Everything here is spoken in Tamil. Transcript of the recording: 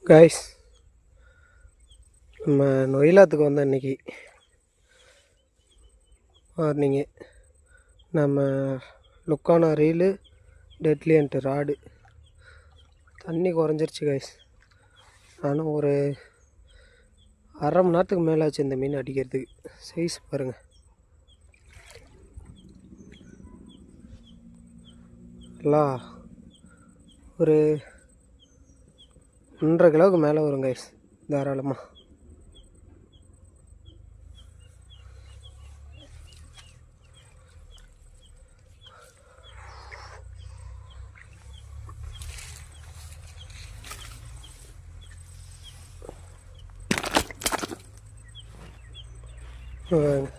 கைஸ், நம்ம நொயிலாத்துக்கு வந்த அன்றைக்கி மார்னிங்கு நம்ம லுக்கானா ரீலு டெட்லியன்ட்டு ராடு தண்ணி குறைஞ்சிருச்சு கைஸ். நானும் ஒரு அரை மணி நேரத்துக்கு மேலே ஆச்சு இந்த மீன் அடிக்கிறதுக்கு. சைஸ் பாருங்கள், எல்லாம் ஒரு 1.5 கிலோவுக்கு மேலே வரும் கைஸ் தாராளமாக. வாங்க